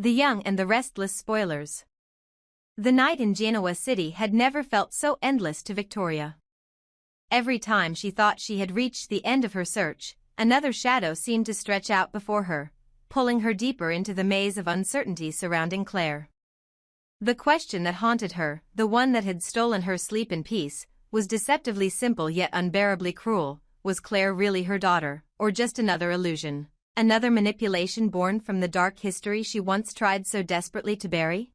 The Young and the Restless spoilers. The night in Genoa City had never felt so endless to Victoria. Every time she thought she had reached the end of her search, another shadow seemed to stretch out before her, pulling her deeper into the maze of uncertainty surrounding Claire. The question that haunted her, the one that had stolen her sleep and peace, was deceptively simple yet unbearably cruel. Was Claire really her daughter, or just another illusion, another manipulation born from the dark history she once tried so desperately to bury?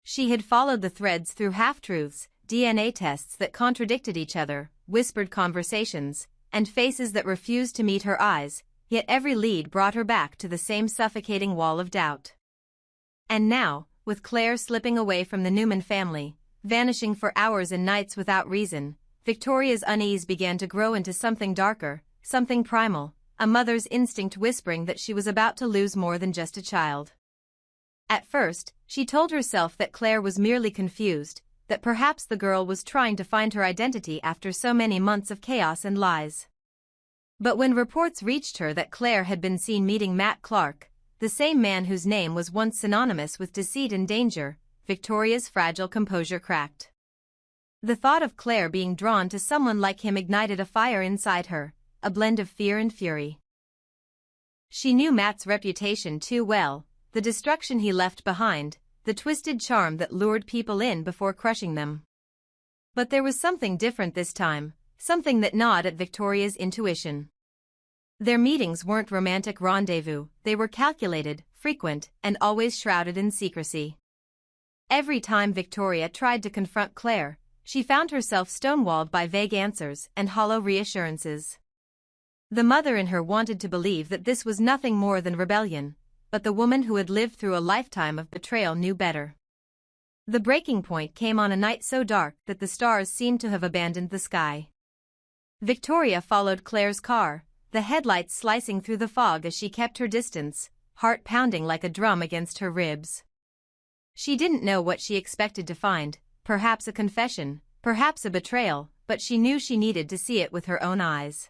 She had followed the threads through half-truths, DNA tests that contradicted each other, whispered conversations, and faces that refused to meet her eyes, yet every lead brought her back to the same suffocating wall of doubt. And now, with Claire slipping away from the Newman family, vanishing for hours and nights without reason, Victoria's unease began to grow into something darker, something primal, a mother's instinct whispering that she was about to lose more than just a child. At first, she told herself that Claire was merely confused, that perhaps the girl was trying to find her identity after so many months of chaos and lies. But when reports reached her that Claire had been seen meeting Matt Clark, the same man whose name was once synonymous with deceit and danger, Victoria's fragile composure cracked. The thought of Claire being drawn to someone like him ignited a fire inside her, a blend of fear and fury. She knew Matt's reputation too well, the destruction he left behind, the twisted charm that lured people in before crushing them. But there was something different this time, something that gnawed at Victoria's intuition. Their meetings weren't romantic rendezvous, they were calculated, frequent, and always shrouded in secrecy. Every time Victoria tried to confront Claire, she found herself stonewalled by vague answers and hollow reassurances. The mother in her wanted to believe that this was nothing more than rebellion, but the woman who had lived through a lifetime of betrayal knew better. The breaking point came on a night so dark that the stars seemed to have abandoned the sky. Victoria followed Claire's car, the headlights slicing through the fog as she kept her distance, heart pounding like a drum against her ribs. She didn't know what she expected to find, perhaps a confession, perhaps a betrayal, but she knew she needed to see it with her own eyes.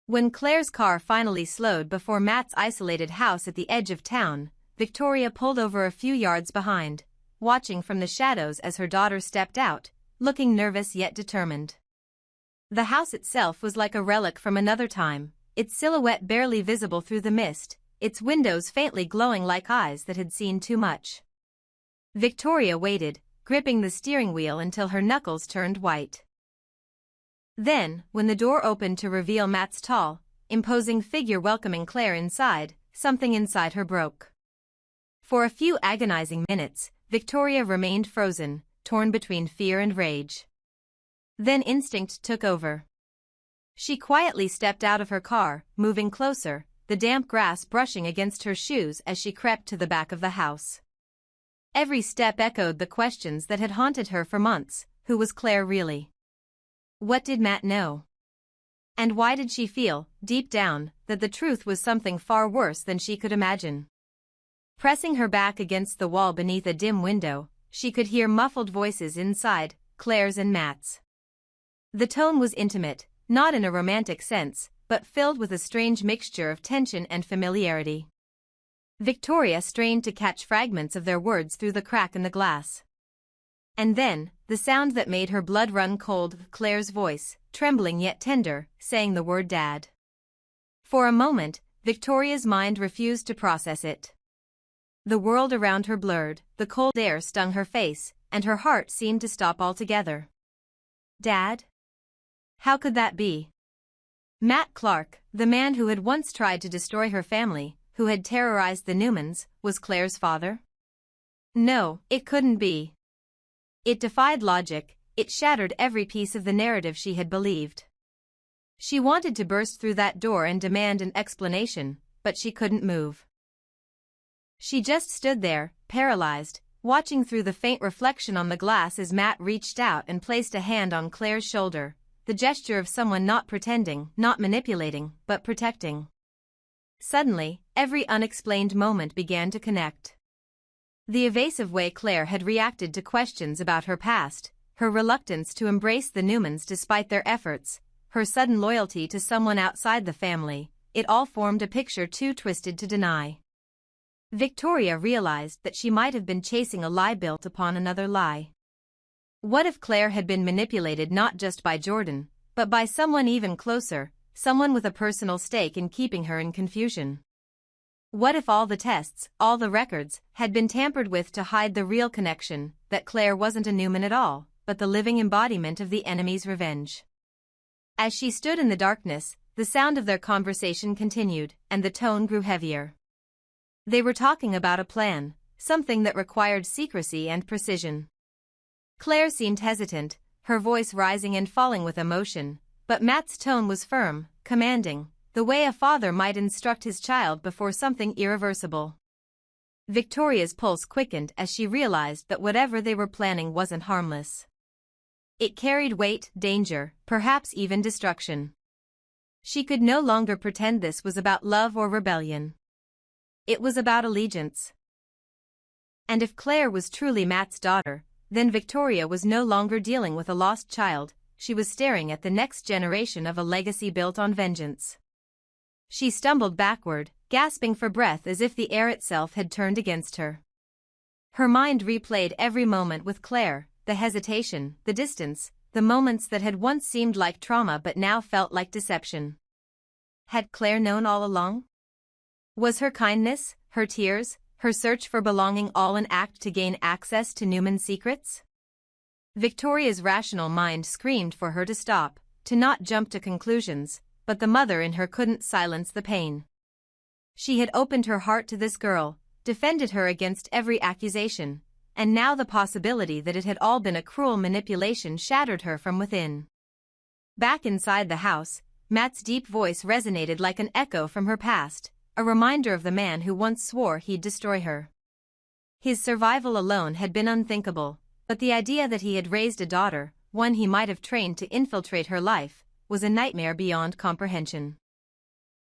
When Claire's car finally slowed before Matt's isolated house at the edge of town, Victoria pulled over a few yards behind, watching from the shadows as her daughter stepped out, looking nervous yet determined. The house itself was like a relic from another time, its silhouette barely visible through the mist, its windows faintly glowing like eyes that had seen too much. Victoria waited, gripping the steering wheel until her knuckles turned white. Then, when the door opened to reveal Matt's tall, imposing figure welcoming Claire inside, something inside her broke. For a few agonizing minutes, Victoria remained frozen, torn between fear and rage. Then instinct took over. She quietly stepped out of her car, moving closer, the damp grass brushing against her shoes as she crept to the back of the house. Every step echoed the questions that had haunted her for months. Who was Claire really? What did Matt know? And why did she feel, deep down, that the truth was something far worse than she could imagine? Pressing her back against the wall beneath a dim window, she could hear muffled voices inside, Claire's and Matt's. The tone was intimate, not in a romantic sense, but filled with a strange mixture of tension and familiarity. Victoria strained to catch fragments of their words through the crack in the glass. And then, the sound that made her blood run cold, Claire's voice, trembling yet tender, saying the word Dad. For a moment, Victoria's mind refused to process it. The world around her blurred, the cold air stung her face, and her heart seemed to stop altogether. Dad? How could that be? Matt Clark, the man who had once tried to destroy her family, who had terrorized the Newmans, was Claire's father? No, it couldn't be. It defied logic, it shattered every piece of the narrative she had believed. She wanted to burst through that door and demand an explanation, but she couldn't move. She just stood there, paralyzed, watching through the faint reflection on the glass as Matt reached out and placed a hand on Claire's shoulder, the gesture of someone not pretending, not manipulating, but protecting. Suddenly, every unexplained moment began to connect. The evasive way Claire had reacted to questions about her past, her reluctance to embrace the Newmans despite their efforts, her sudden loyalty to someone outside the family, it all formed a picture too twisted to deny. Victoria realized that she might have been chasing a lie built upon another lie. What if Claire had been manipulated not just by Jordan, but by someone even closer, someone with a personal stake in keeping her in confusion? What if all the tests, all the records, had been tampered with to hide the real connection, that Claire wasn't a Newman at all, but the living embodiment of the enemy's revenge? As she stood in the darkness, the sound of their conversation continued, and the tone grew heavier. They were talking about a plan, something that required secrecy and precision. Claire seemed hesitant, her voice rising and falling with emotion, but Matt's tone was firm, commanding, the way a father might instruct his child before something irreversible. Victoria's pulse quickened as she realized that whatever they were planning wasn't harmless. It carried weight, danger, perhaps even destruction. She could no longer pretend this was about love or rebellion. It was about allegiance. And if Claire was truly Matt's daughter, then Victoria was no longer dealing with a lost child, she was staring at the next generation of a legacy built on vengeance. She stumbled backward, gasping for breath as if the air itself had turned against her. Her mind replayed every moment with Claire, the hesitation, the distance, the moments that had once seemed like trauma but now felt like deception. Had Claire known all along? Was her kindness, her tears, her search for belonging all an act to gain access to Newman's secrets? Victoria's rational mind screamed for her to stop, to not jump to conclusions, but the mother in her couldn't silence the pain. She had opened her heart to this girl, defended her against every accusation, and now the possibility that it had all been a cruel manipulation shattered her from within. Back inside the house, Matt's deep voice resonated like an echo from her past, a reminder of the man who once swore he'd destroy her. His survival alone had been unthinkable, but the idea that he had raised a daughter, one he might have trained to infiltrate her life, was a nightmare beyond comprehension.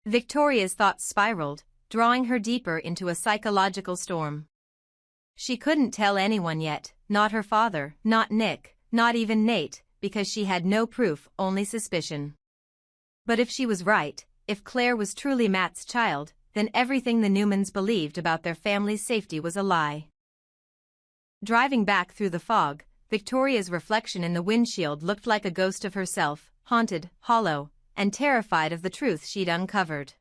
Victoria's thoughts spiraled, drawing her deeper into a psychological storm. She couldn't tell anyone yet, not her father, not Nick, not even Nate, because she had no proof, only suspicion. But if she was right, if Claire was truly Matt's child, then everything the Newmans believed about their family's safety was a lie. Driving back through the fog, Victoria's reflection in the windshield looked like a ghost of herself, haunted, hollow, and terrified of the truth she'd uncovered.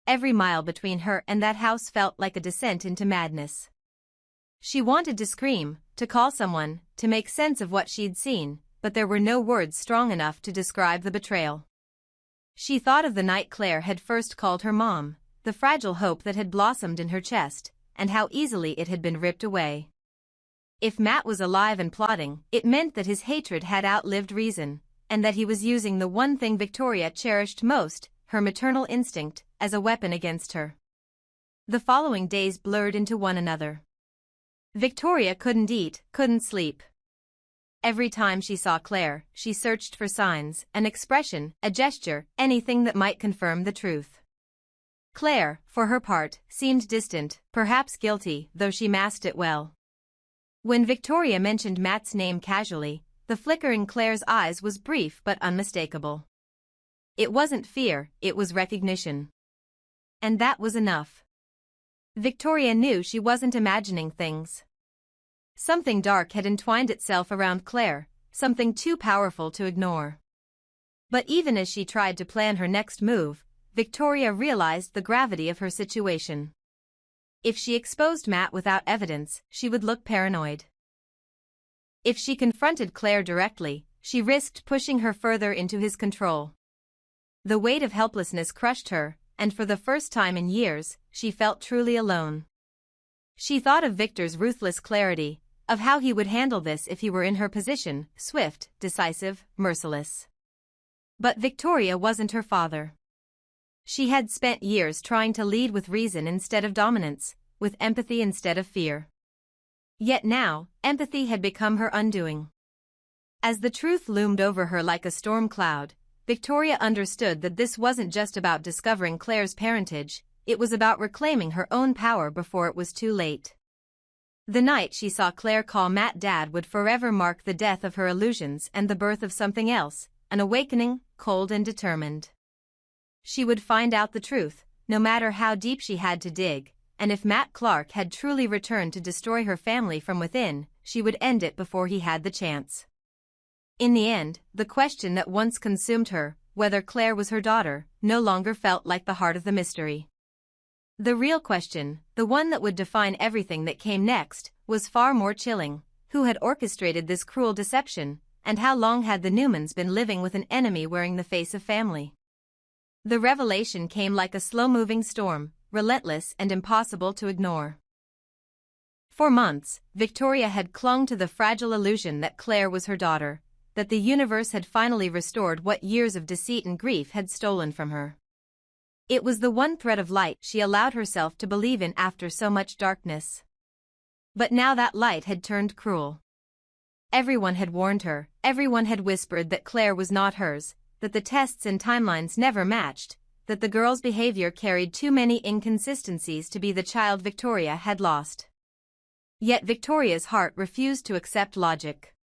Every mile between her and that house felt like a descent into madness. She wanted to scream, to call someone, to make sense of what she'd seen, but there were no words strong enough to describe the betrayal. She thought of the night Claire had first called her mom, the fragile hope that had blossomed in her chest, and how easily it had been ripped away. If Matt was alive and plotting, it meant that his hatred had outlived reason, and that he was using the one thing Victoria cherished most, her maternal instinct, as a weapon against her. The following days blurred into one another. Victoria couldn't eat, couldn't sleep. Every time she saw Claire, she searched for signs, an expression, a gesture, anything that might confirm the truth. Claire, for her part, seemed distant, perhaps guilty, though she masked it well. When Victoria mentioned Matt's name casually, the flicker in Claire's eyes was brief but unmistakable. It wasn't fear, it was recognition. And that was enough. Victoria knew she wasn't imagining things. Something dark had entwined itself around Claire, something too powerful to ignore. But even as she tried to plan her next move, Victoria realized the gravity of her situation. If she exposed Matt without evidence, she would look paranoid. If she confronted Claire directly, she risked pushing her further into his control. The weight of helplessness crushed her, and for the first time in years, she felt truly alone. She thought of Victor's ruthless clarity, of how he would handle this if he were in her position, swift, decisive, merciless. But Victoria wasn't her father. She had spent years trying to lead with reason instead of dominance, with empathy instead of fear. Yet now, empathy had become her undoing. As the truth loomed over her like a storm cloud, Victoria understood that this wasn't just about discovering Claire's parentage, it was about reclaiming her own power before it was too late. The night she saw Claire call Matt Dad would forever mark the death of her illusions and the birth of something else, an awakening, cold and determined. She would find out the truth, no matter how deep she had to dig, and if Matt Clark had truly returned to destroy her family from within, she would end it before he had the chance. In the end, the question that once consumed her, whether Claire was her daughter, no longer felt like the heart of the mystery. The real question, the one that would define everything that came next, was far more chilling. Who had orchestrated this cruel deception, and how long had the Newmans been living with an enemy wearing the face of family? The revelation came like a slow-moving storm, relentless and impossible to ignore. For months, Victoria had clung to the fragile illusion that Claire was her daughter, that the universe had finally restored what years of deceit and grief had stolen from her. It was the one thread of light she allowed herself to believe in after so much darkness. But now that light had turned cruel. Everyone had warned her, everyone had whispered that Claire was not hers, that the tests and timelines never matched, that the girl's behavior carried too many inconsistencies to be the child Victoria had lost. Yet Victoria's heart refused to accept logic.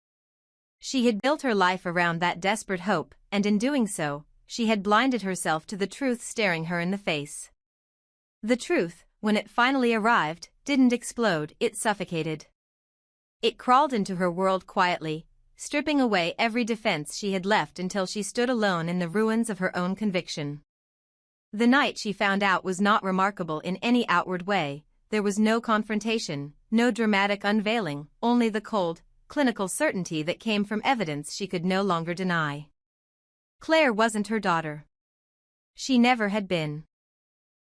She had built her life around that desperate hope, and in doing so, she had blinded herself to the truth staring her in the face. The truth, when it finally arrived, didn't explode, it suffocated. It crawled into her world quietly, stripping away every defense she had left until she stood alone in the ruins of her own conviction. The night she found out was not remarkable in any outward way. There was no confrontation, no dramatic unveiling, only the cold, clinical certainty that came from evidence she could no longer deny. Claire wasn't her daughter. She never had been.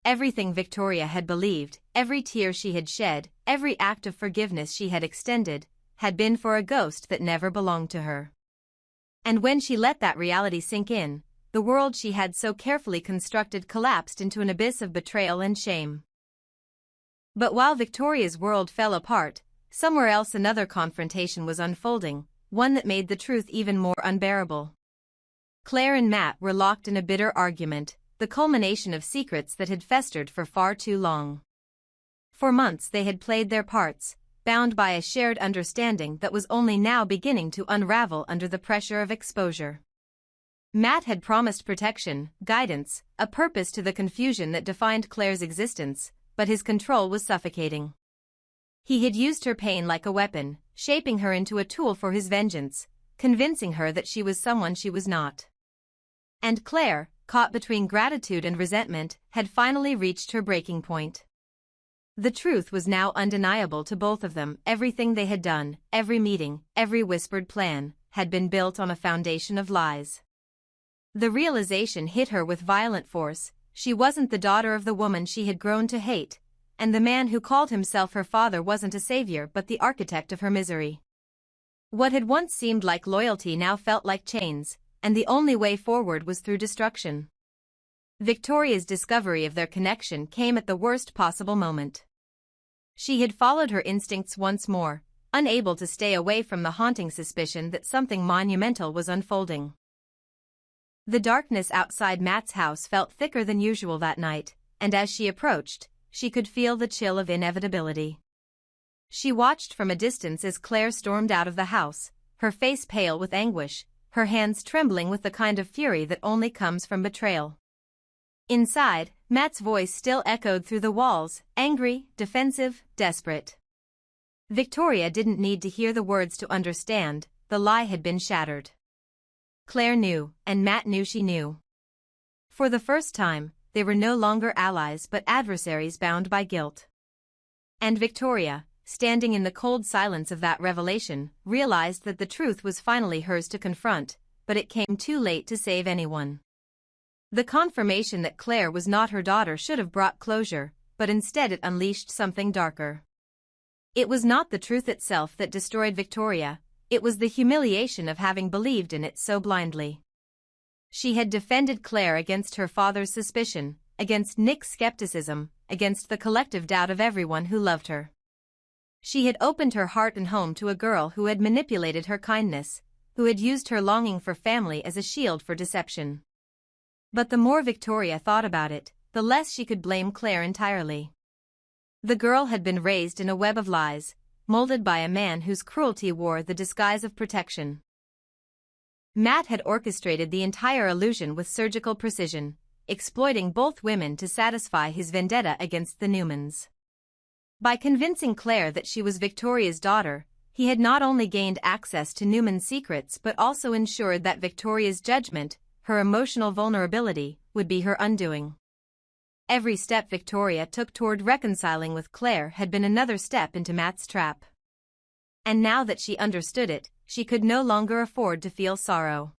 Everything Victoria had believed, every tear she had shed, every act of forgiveness she had extended, had been for a ghost that never belonged to her. And when she let that reality sink in, the world she had so carefully constructed collapsed into an abyss of betrayal and shame. But while Victoria's world fell apart, somewhere else another confrontation was unfolding, one that made the truth even more unbearable. Claire and Matt were locked in a bitter argument, the culmination of secrets that had festered for far too long. For months they had played their parts, bound by a shared understanding that was only now beginning to unravel under the pressure of exposure. Matt had promised protection, guidance, a purpose to the confusion that defined Claire's existence, but his control was suffocating. He had used her pain like a weapon, shaping her into a tool for his vengeance, convincing her that she was someone she was not. And Claire, caught between gratitude and resentment, had finally reached her breaking point. The truth was now undeniable to both of them. Everything they had done, every meeting, every whispered plan, had been built on a foundation of lies. The realization hit her with violent force. She wasn't the daughter of the woman she had grown to hate, and the man who called himself her father wasn't a savior but the architect of her misery. What had once seemed like loyalty now felt like chains, and the only way forward was through destruction. Victoria's discovery of their connection came at the worst possible moment. She had followed her instincts once more, unable to stay away from the haunting suspicion that something monumental was unfolding. The darkness outside Matt's house felt thicker than usual that night, and as she approached, she could feel the chill of inevitability. She watched from a distance as Claire stormed out of the house, her face pale with anguish, her hands trembling with the kind of fury that only comes from betrayal. Inside, Matt's voice still echoed through the walls, angry, defensive, desperate. Victoria didn't need to hear the words to understand, the lie had been shattered. Claire knew, and Matt knew she knew. For the first time, they were no longer allies but adversaries bound by guilt. And Victoria, standing in the cold silence of that revelation, realized that the truth was finally hers to confront, but it came too late to save anyone. The confirmation that Claire was not her daughter should have brought closure, but instead it unleashed something darker. It was not the truth itself that destroyed Victoria, it was the humiliation of having believed in it so blindly. She had defended Claire against her father's suspicion, against Nick's skepticism, against the collective doubt of everyone who loved her. She had opened her heart and home to a girl who had manipulated her kindness, who had used her longing for family as a shield for deception. But the more Victoria thought about it, the less she could blame Claire entirely. The girl had been raised in a web of lies, molded by a man whose cruelty wore the disguise of protection. Matt had orchestrated the entire illusion with surgical precision, exploiting both women to satisfy his vendetta against the Newmans. By convincing Claire that she was Victoria's daughter, he had not only gained access to Newman's secrets but also ensured that Victoria's judgment, her emotional vulnerability, would be her undoing. Every step Victoria took toward reconciling with Claire had been another step into Matt's trap. And now that she understood it, she could no longer afford to feel sorrow.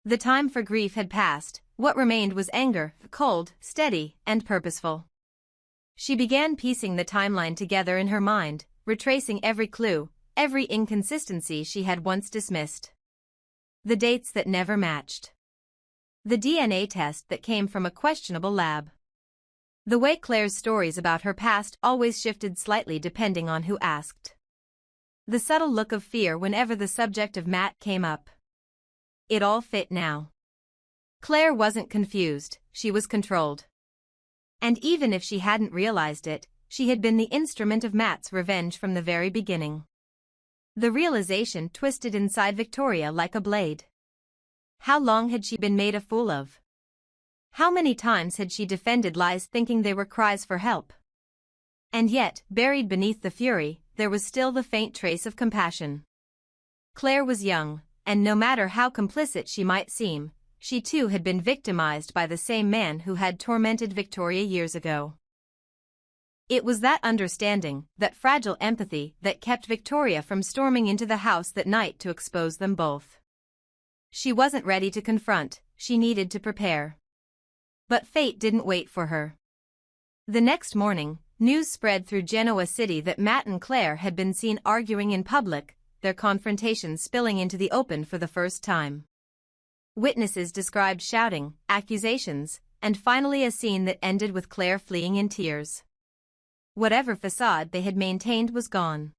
The time for grief had passed, what remained was anger, cold, steady, and purposeful. She began piecing the timeline together in her mind, retracing every clue, every inconsistency she had once dismissed. The dates that never matched. The DNA test that came from a questionable lab. The way Claire's stories about her past always shifted slightly depending on who asked. The subtle look of fear whenever the subject of Matt came up. It all fit now. Claire wasn't confused, she was controlled. And even if she hadn't realized it, she had been the instrument of Matt's revenge from the very beginning. The realization twisted inside Victoria like a blade. How long had she been made a fool of? How many times had she defended lies thinking they were cries for help? And yet, buried beneath the fury, there was still the faint trace of compassion. Claire was young, and no matter how complicit she might seem, she too had been victimized by the same man who had tormented Victoria years ago. It was that understanding, that fragile empathy, that kept Victoria from storming into the house that night to expose them both. She wasn't ready to confront, she needed to prepare. But fate didn't wait for her. The next morning, news spread through Genoa City that Matt and Claire had been seen arguing in public, their confrontation spilling into the open for the first time. Witnesses described shouting, accusations, and finally a scene that ended with Claire fleeing in tears. Whatever facade they had maintained was gone.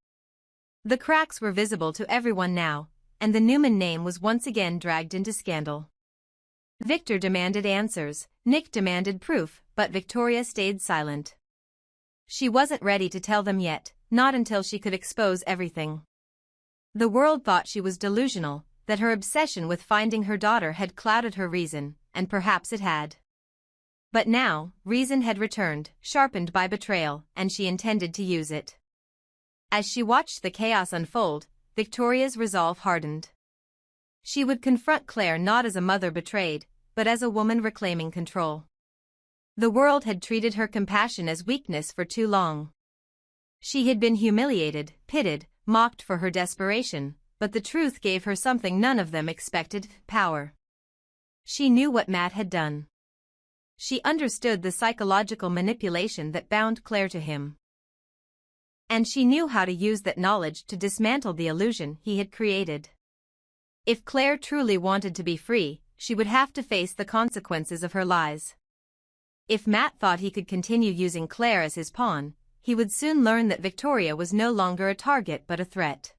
The cracks were visible to everyone now, and the Newman name was once again dragged into scandal. Victor demanded answers, Nick demanded proof, but Victoria stayed silent. She wasn't ready to tell them yet, not until she could expose everything. The world thought she was delusional, that her obsession with finding her daughter had clouded her reason, and perhaps it had. But now, reason had returned, sharpened by betrayal, and she intended to use it. As she watched the chaos unfold, Victoria's resolve hardened. She would confront Claire not as a mother betrayed, but as a woman reclaiming control. The world had treated her compassion as weakness for too long. She had been humiliated, pitted, mocked for her desperation, but the truth gave her something none of them expected: power. She knew what Matt had done. She understood the psychological manipulation that bound Claire to him. And she knew how to use that knowledge to dismantle the illusion he had created. If Claire truly wanted to be free, she would have to face the consequences of her lies. If Matt thought he could continue using Claire as his pawn, he would soon learn that Victoria was no longer a target but a threat.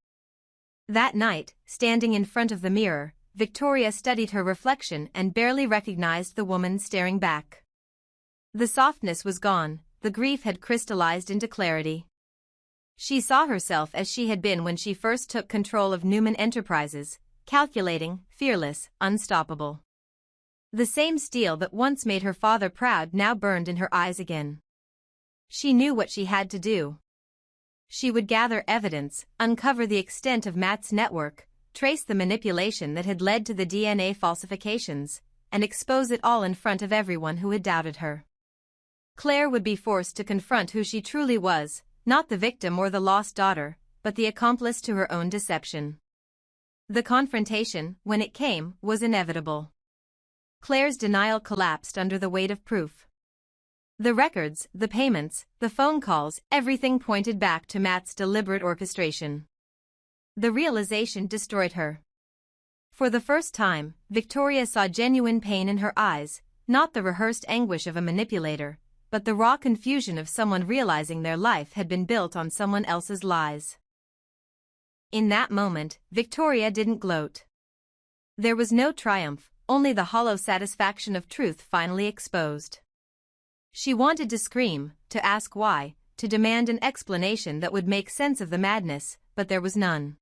That night, standing in front of the mirror, Victoria studied her reflection and barely recognized the woman staring back. The softness was gone, the grief had crystallized into clarity. She saw herself as she had been when she first took control of Newman Enterprises, calculating, fearless, unstoppable. The same steel that once made her father proud now burned in her eyes again. She knew what she had to do. She would gather evidence, uncover the extent of Matt's network, trace the manipulation that had led to the DNA falsifications, and expose it all in front of everyone who had doubted her. Claire would be forced to confront who she truly was, not the victim or the lost daughter, but the accomplice to her own deception. The confrontation, when it came, was inevitable. Claire's denial collapsed under the weight of proof. The records, the payments, the phone calls, everything pointed back to Matt's deliberate orchestration. The realization destroyed her. For the first time, Victoria saw genuine pain in her eyes, not the rehearsed anguish of a manipulator, but the raw confusion of someone realizing their life had been built on someone else's lies. In that moment, Victoria didn't gloat. There was no triumph, only the hollow satisfaction of truth finally exposed. She wanted to scream, to ask why, to demand an explanation that would make sense of the madness, but there was none.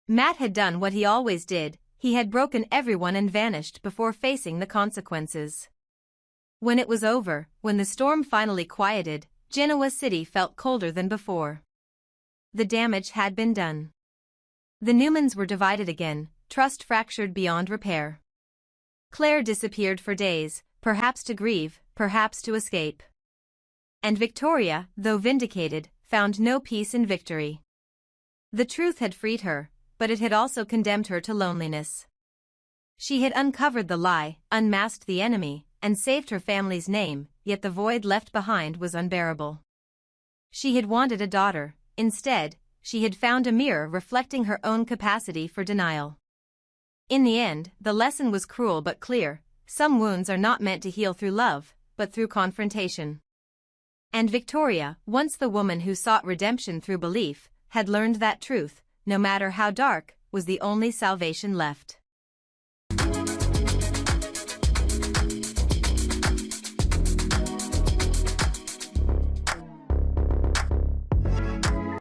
Matt had done what he always did, he had broken everyone and vanished before facing the consequences. When it was over, when the storm finally quieted, Genoa City felt colder than before. The damage had been done. The Newmans were divided again, trust fractured beyond repair. Claire disappeared for days, perhaps to grieve, perhaps to escape. And Victoria, though vindicated, found no peace in victory. The truth had freed her, but it had also condemned her to loneliness. She had uncovered the lie, unmasked the enemy, and saved her family's name, yet the void left behind was unbearable. She had wanted a daughter. Instead, she had found a mirror reflecting her own capacity for denial. In the end, the lesson was cruel but clear: some wounds are not meant to heal through love, but through confrontation. And Victoria, once the woman who sought redemption through belief, had learned that truth, no matter how dark, was the only salvation left.